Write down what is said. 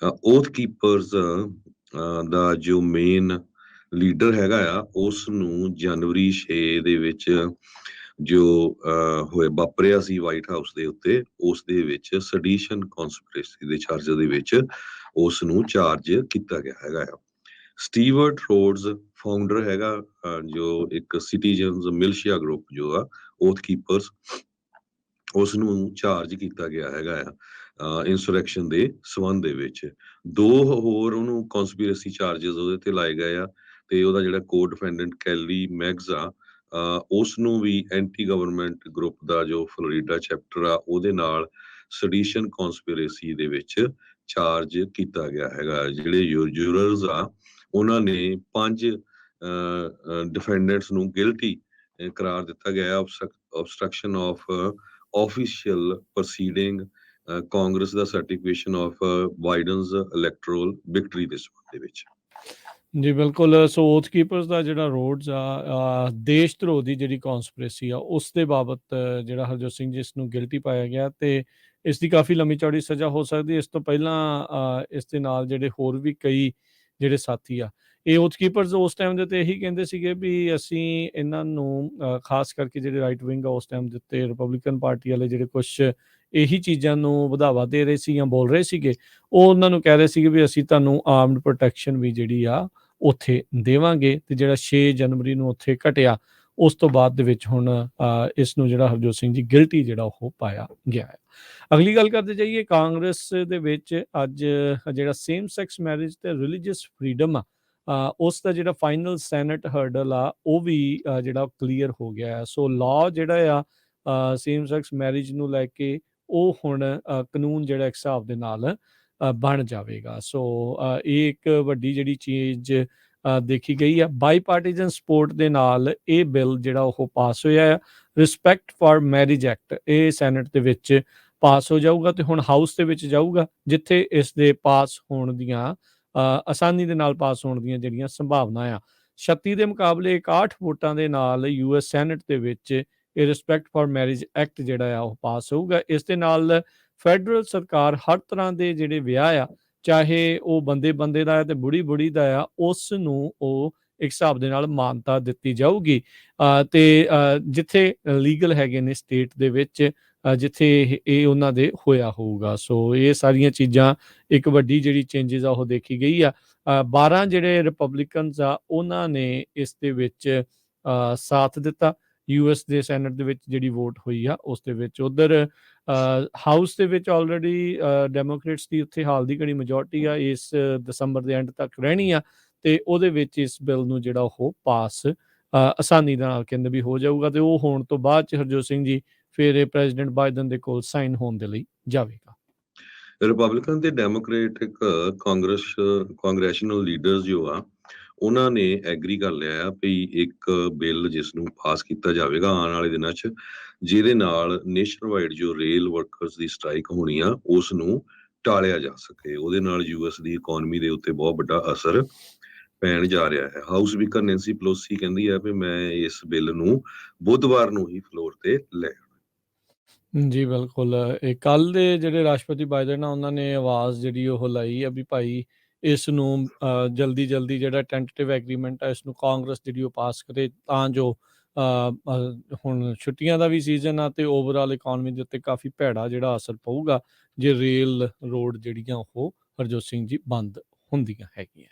ਓਥ keepers ਦਾ ਜੋ main leader ਹੈਗਾ ਆ, ਉਸ ਨੂੰ ਜਨਵਰੀ 6 ਦੇ ਵਿੱਚ ਜੋ ਵਾਪਰਿਆ ਸੀ ਵਾਈਟ ਹਾਊਸ ਦੇ ਉੱਤੇ, ਉਸ ਦੇ ਵਿੱਚ ਸੈਡੀਸ਼ਨ ਕੌਂਸਪੀਰੇਸੀ ਦੇ ਚਾਰਜ ਦੇ ਵਿੱਚ ਉਸ ਨੂੰ ਚਾਰਜ ਕੀਤਾ ਗਿਆ ਹੈਗਾ ਆ। ਸਟੀਵਰਟ ਰੋਡਸ ਫਾਊਂਡਰ ਹੈਗਾ, ਜੋ ਇੱਕ ਸਿਟੀਜ਼ਨਸ ਮਿਲਸ਼ੀਆ ਗਰੁੱਪ ਜੋ ਆ ਓਥ ਕੀਪਰਸ, ਉਸ ਨੂੰ ਚਾਰਜ ਕੀਤਾ ਗਿਆ ਹੈਗਾ ਆ ਇੰਸੁਰੈਕਸ਼ਨ ਦੇ ਸੰਬੰਧ ਦੇ ਵਿੱਚ। 2 ਹੋਰ ਉਹਨੂੰ ਕੌਂਸਪੀਰੇਸੀ ਚਾਰजेस ਉਹਦੇ ਤੇ ਲਾਏ ਗਏ ਆ, ਤੇ ਉਹਦਾ ਜਿਹੜਾ ਕੋ ਡਿਫੈਂਡੈਂਟ ਕੈਲੀ ਮੈਗਜ਼ ਆ, ਉਸ ਨੂੰ ਵੀ ਐਂਟੀ ਗਵਰਨਮੈਂਟ ਗਰੁੱਪ ਦਾ ਜੋ ਫਲੋਰੀਡਾ ਚੈਪਟਰ ਆ ਉਹਦੇ ਨਾਲ ਸੈਡੀਸ਼ਨ ਕੌਂਸਪੀਰੇਸੀ ਦੇ ਵਿੱਚ ਚਾਰਜ ਕੀਤਾ ਗਿਆ ਹੈਗਾ। ਜਿਹੜੇ ਜੂਰਰਸ ਆ, ਉਹਨਾਂ ਨੇ 5 ਡਿਫੈਂਡੈਂਟਸ ਨੂੰ ਗਿਲਟੀ ਕਰਾਰ ਦਿੱਤਾ ਗਿਆ obstruction of official proceeding, Congress ਦਾ certification of Biden's electoral victory ਦੇ ਸੰਬੰਧ ਦੇ ਵਿੱਚ। ਜੀ ਬਿਲਕੁਲ। ਸੋ ਓਥ ਕੀਪਰਸ ਦਾ ਜਿਹੜਾ ਰੋਡਸ ਆ, ਦੇਸ਼ ਧਰੋਹ ਦੀ ਜਿਹੜੀ ਕੌਂਸਪੀਰੇਸੀ ਆ ਉਸ ਦੇ ਬਾਬਤ ਜਿਹੜਾ ਹਰਜੋਤ ਸਿੰਘ ਜੀ ਇਸ ਨੂੰ ਗਿਲਟੀ ਪਾਇਆ ਗਿਆ, ਤੇ ਇਸ ਦੀ ਕਾਫੀ ਲੰਮੀ ਚੌੜੀ ਸਜ਼ਾ ਹੋ ਸਕਦੀ। ਇਸ ਤੋਂ ਪਹਿਲਾਂ ਇਸ ਦੇ ਨਾਲ ਜਿਹੜੇ ਹੋਰ ਵੀ ਕਈ ਜਿਹੜੇ ਸਾਥੀ ਆ, ਇਹ ਓਥ ਕੀਪਰਸ ਉਸ ਟਾਈਮ ਦੇ ਉੱਤੇ ਇਹੀ ਕਹਿੰਦੇ ਸੀਗੇ ਵੀ ਅਸੀਂ ਇਹਨਾਂ ਨੂੰ ਖਾਸ ਕਰਕੇ ਜਿਹੜੇ ਰਾਈਟ ਵਿੰਗ ਆ ਉਸ ਟਾਈਮ ਦੇ ਉੱਤੇ ਰਿਪਬਲਿਕਨ ਪਾਰਟੀ ਵਾਲੇ ਜਿਹੜੇ ਕੁਛ ਇਹੀ ਚੀਜ਼ਾਂ ਨੂੰ ਵਧਾਵਾ ਦੇ ਰਹੇ ਸੀ ਜਾਂ ਬੋਲ ਰਹੇ ਸੀਗੇ, ਉਹ ਉਹਨਾਂ ਨੂੰ ਕਹਿ ਰਹੇ ਸੀਗੇ ਵੀ ਅਸੀਂ ਤੁਹਾਨੂੰ ਆਰਮਡ ਪ੍ਰੋਟੈਕਸ਼ਨ ਵੀ ਜਿਹੜੀ ਆ ਉੱਥੇ ਦੇਵਾਂਗੇ। ਤੇ ਜਿਹੜਾ 6 ਜਨਵਰੀ ਨੂੰ ਉੱਥੇ ਘਟਿਆ, ਉਸ ਤੋਂ ਬਾਅਦ ਦੇ ਵਿੱਚ ਹੁਣ ਇਸ ਨੂੰ ਜਿਹੜਾ ਹਰਜੋਤ ਸਿੰਘ ਜੀ ਗਿਲਟੀ ਜਿਹੜਾ ਉਹ ਪਾਇਆ ਗਿਆ ਹੈ। ਅਗਲੀ ਗੱਲ ਕਰਦੇ ਜਾਈਏ, ਕਾਂਗਰਸ ਦੇ ਵਿੱਚ ਅੱਜ ਜਿਹੜਾ ਸੇਮ ਸੈਕਸ ਮੈਰਿਜ ਤੇ ਰਿਲੀਜੀਅਸ ਫਰੀडम ਆ, ਉਸ ਦਾ ਜਿਹੜਾ ਫਾਈਨਲ ਸੈਨੇਟ ਹਰਡਲ ਆ ਉਹ ਵੀ ਜਿਹੜਾ ਕਲੀਅਰ ਹੋ ਗਿਆ ਹੈ। ਸੋ ਲਾਅ ਜਿਹੜਾ ਆ ਸੇਮ ਸੈਕਸ ਮੈਰਿਜ ਨੂੰ ਲੈ ਕੇ ਉਹ ਹੁਣ ਕਾਨੂੰਨ ਜਿਹੜਾ ਇੱਕ ਹਿਸਾਬ ਦੇ ਨਾਲ ਬਣ ਜਾਵੇਗਾ। ਸੋ ਇਹ ਇੱਕ ਵੱਡੀ ਜਿਹੜੀ ਚੀਜ਼ ਦੇਖੀ ਗਈ ਆ। ਬਾਈ ਪਾਰਟੀਜਨ ਸਪੋਰਟ ਦੇ ਨਾਲ ਇਹ ਬਿੱਲ ਜਿਹੜਾ ਉਹ ਪਾਸ ਹੋਇਆ ਹੈ। ਰਿਸਪੈਕਟ ਫਾਰ ਮੈਰਿਜ ਐਕਟ ਇਹ ਸੈਨੇਟ ਦੇ ਵਿੱਚ ਪਾਸ ਹੋ ਜਾਊਗਾ ਤੇ ਹੁਣ ਹਾਊਸ ਦੇ ਵਿੱਚ ਜਾਊਗਾ, ਜਿੱਥੇ ਇਸ ਦੇ ਪਾਸ ਹੋਣ ਦੀਆਂ ਆਸਾਨੀ ਦੇ ਨਾਲ ਪਾਸ ਹੋਣ ਦੀਆਂ ਜਿਹੜੀਆਂ ਸੰਭਾਵਨਾ ਆ। 36 ਦੇ ਮੁਕਾਬਲੇ 61 ਵੋਟਾਂ ਦੇ ਨਾਲ US ਸੈਨੇਟ ਦੇ ਵਿੱਚ ਇਹ ਰਿਸਪੈਕਟ ਫਾਰ ਮੈਰਿਜ ਐਕਟ ਜਿਹੜਾ ਆ ਉਹ ਪਾਸ ਹੋਊਗਾ। ਇਸ ਦੇ ਨਾਲ ਫੈਡਰਲ ਸਰਕਾਰ ਹਰ ਤਰ੍ਹਾਂ ਦੇ ਜਿਹੜੇ ਵਿਆਹ ਆ, ਚਾਹੇ ਉਹ ਬੰਦੇ ਦਾ ਹੈ ਤੇ ਬੁੜੀ ਦਾ ਆ, ਉਸ ਨੂੰ ਉਹ ਇੱਕ ਹਿਸਾਬ ਦੇ ਨਾਲ ਮਾਨਤਾ ਦਿੱਤੀ ਜਾਊਗੀ। ਤੇ ਜਿੱਥੇ ਲੀਗਲ ਹੈਗੇ ਨੇ ਸਟੇਟ ਦੇ ਵਿੱਚ, ਜਿੱਥੇ ਇਹ ਉਹਨਾਂ ਦੇ ਹੋਇਆ ਹੋਊਗਾ। ਸੋ ਇਹ ਸਾਰੀਆਂ ਚੀਜ਼ਾਂ ਇੱਕ ਵੱਡੀ ਜਿਹੜੀ ਚੇਂਜਿਸ ਆ ਉਹ ਦੇਖੀ ਗਈ ਆ। 12 ਜਿਹੜੇ ਰਿਪਬਲਿਕਨਸ ਆ ਉਹਨਾਂ ਨੇ ਇਸ ਦੇ ਵਿੱਚ ਸਾਥ ਦਿੱਤਾ। US ਦੇ ਸੈਨੇਟ ਦੇ ਵਿੱਚ ਜਿਹੜੀ ਵੋਟ ਹੋਈ ਆ ਉਸ ਦੇ ਵਿੱਚ, ਉਧਰ ਹਾਊਸ ਦੇ ਵਿੱਚ ਆਲਰੇਡੀ ਡੈਮੋਕ੍ਰੇਟਸ ਦੀ ਉੱਥੇ ਹਾਲ ਦੀ ਘੜੀ ਮੈਜੋਰਟੀ ਆ, ਇਸ ਦਸੰਬਰ ਦੇ ਐਂਡ ਤੱਕ ਰਹਿਣੀ ਆ, ਤੇ ਉਹਦੇ ਵਿੱਚ ਇਸ ਬਿੱਲ ਨੂੰ ਜਿਹੜਾ ਉਹ ਪਾਸ ਆਸਾਨੀ ਦੇ ਨਾਲ ਕਹਿੰਦੇ ਵੀ ਹੋ ਜਾਊਗਾ। ਤੇ ਉਹ ਹੋਣ ਤੋਂ ਬਾਅਦ ਚ ਹਰਜੋਤ ਸਿੰਘ ਜੀ ਫਿਰ ਇਹ ਪ੍ਰੈਜ਼ੀਡੈਂਟ ਬਾਈਡਨ ਦੇ ਕੋਲ ਸਾਈਨ ਹੋਣ ਦੇ ਲਈ ਜਾਵੇਗਾ। ਰਿਪਬਲਿਕਨ ਤੇ ਡੈਮੋਕ੍ਰੈਟਿਕ ਕਾਂਗਰੈਸ਼ਨਲ ਲੀਡਰਸ ਜੋ ਆ, ਉਹਨਾਂ ਨੇ ਐਗਰੀ ਕਰ ਲਿਆ ਆ ਵੀ ਇੱਕ ਬਿੱਲ ਜਿਸ ਨੂੰ ਪਾਸ ਕੀਤਾ ਜਾਵੇਗਾ ਆਉਣ ਵਾਲੇ ਦਿਨਾਂ 'ਚ, ਜਿਹਦੇ ਨਾਲ ਨੇਸ਼ਨ ਵਾਈਡ ਜੋ ਰੇਲ ਵਰਕਰਸ ਦੀ ਸਟ੍ਰਾਈਕ ਹੋਣੀ ਆ ਉਸ ਨੂੰ ਟਾਲਿਆ ਜਾ ਸਕੇ। ਉਹਦੇ ਨਾਲ US ਦੀ ਇਕਨੋਮੀ ਦੇ ਉੱਤੇ ਬਹੁਤ ਵੱਡਾ ਅਸਰ ਪੈਣ ਜਾ ਰਿਹਾ ਹੈ। ਹਾਊਸ ਸਪੀਕਰ ਨੈਂਸੀ ਪਲੋਸੀ ਕਹਿੰਦੀ ਹੈ ਵੀ ਮੈਂ ਇਸ ਬਿੱਲ ਨੂੰ ਬੁੱਧਵਾਰ ਨੂੰ ਹੀ ਫਲੋਰ ਤੇ ਲੈ ਜੀ ਬਿਲਕੁਲ। ਇਹ ਕੱਲ ਦੇ ਜਿਹੜੇ ਰਾਸ਼ਟਰਪਤੀ ਬਾਈਡਨ ਆ ਉਹਨਾਂ ਨੇ ਆਵਾਜ਼ ਜਿਹੜੀ ਉਹ ਲਾਈ ਆ ਵੀ ਭਾਈ ਇਸ ਨੂੰ ਜਲਦੀ ਜਿਹੜਾ ਟੈਂਟੇਟਿਵ ਐਗਰੀਮੈਂਟ ਆ ਇਸ ਨੂੰ ਕਾਂਗਰਸ ਜਿਹੜੀ ਉਹ ਪਾਸ ਕਰੇ, ਤਾਂ ਜੋ ਹੁਣ ਛੁੱਟੀਆਂ ਦਾ ਵੀ ਸੀਜ਼ਨ ਆ ਤੇ ਓਵਰਆਲ ਇਕਨੋਮੀ ਦੇ ਉੱਤੇ ਕਾਫੀ ਭੈੜਾ ਜਿਹੜਾ ਅਸਰ ਪਊਗਾ ਜੇ ਰੇਲ ਰੋਡ ਜਿਹੜੀਆਂ ਉਹ ਹਰਜੋਤ ਸਿੰਘ ਜੀ ਬੰਦ ਹੁੰਦੀਆਂ ਹੈਗੀਆਂ।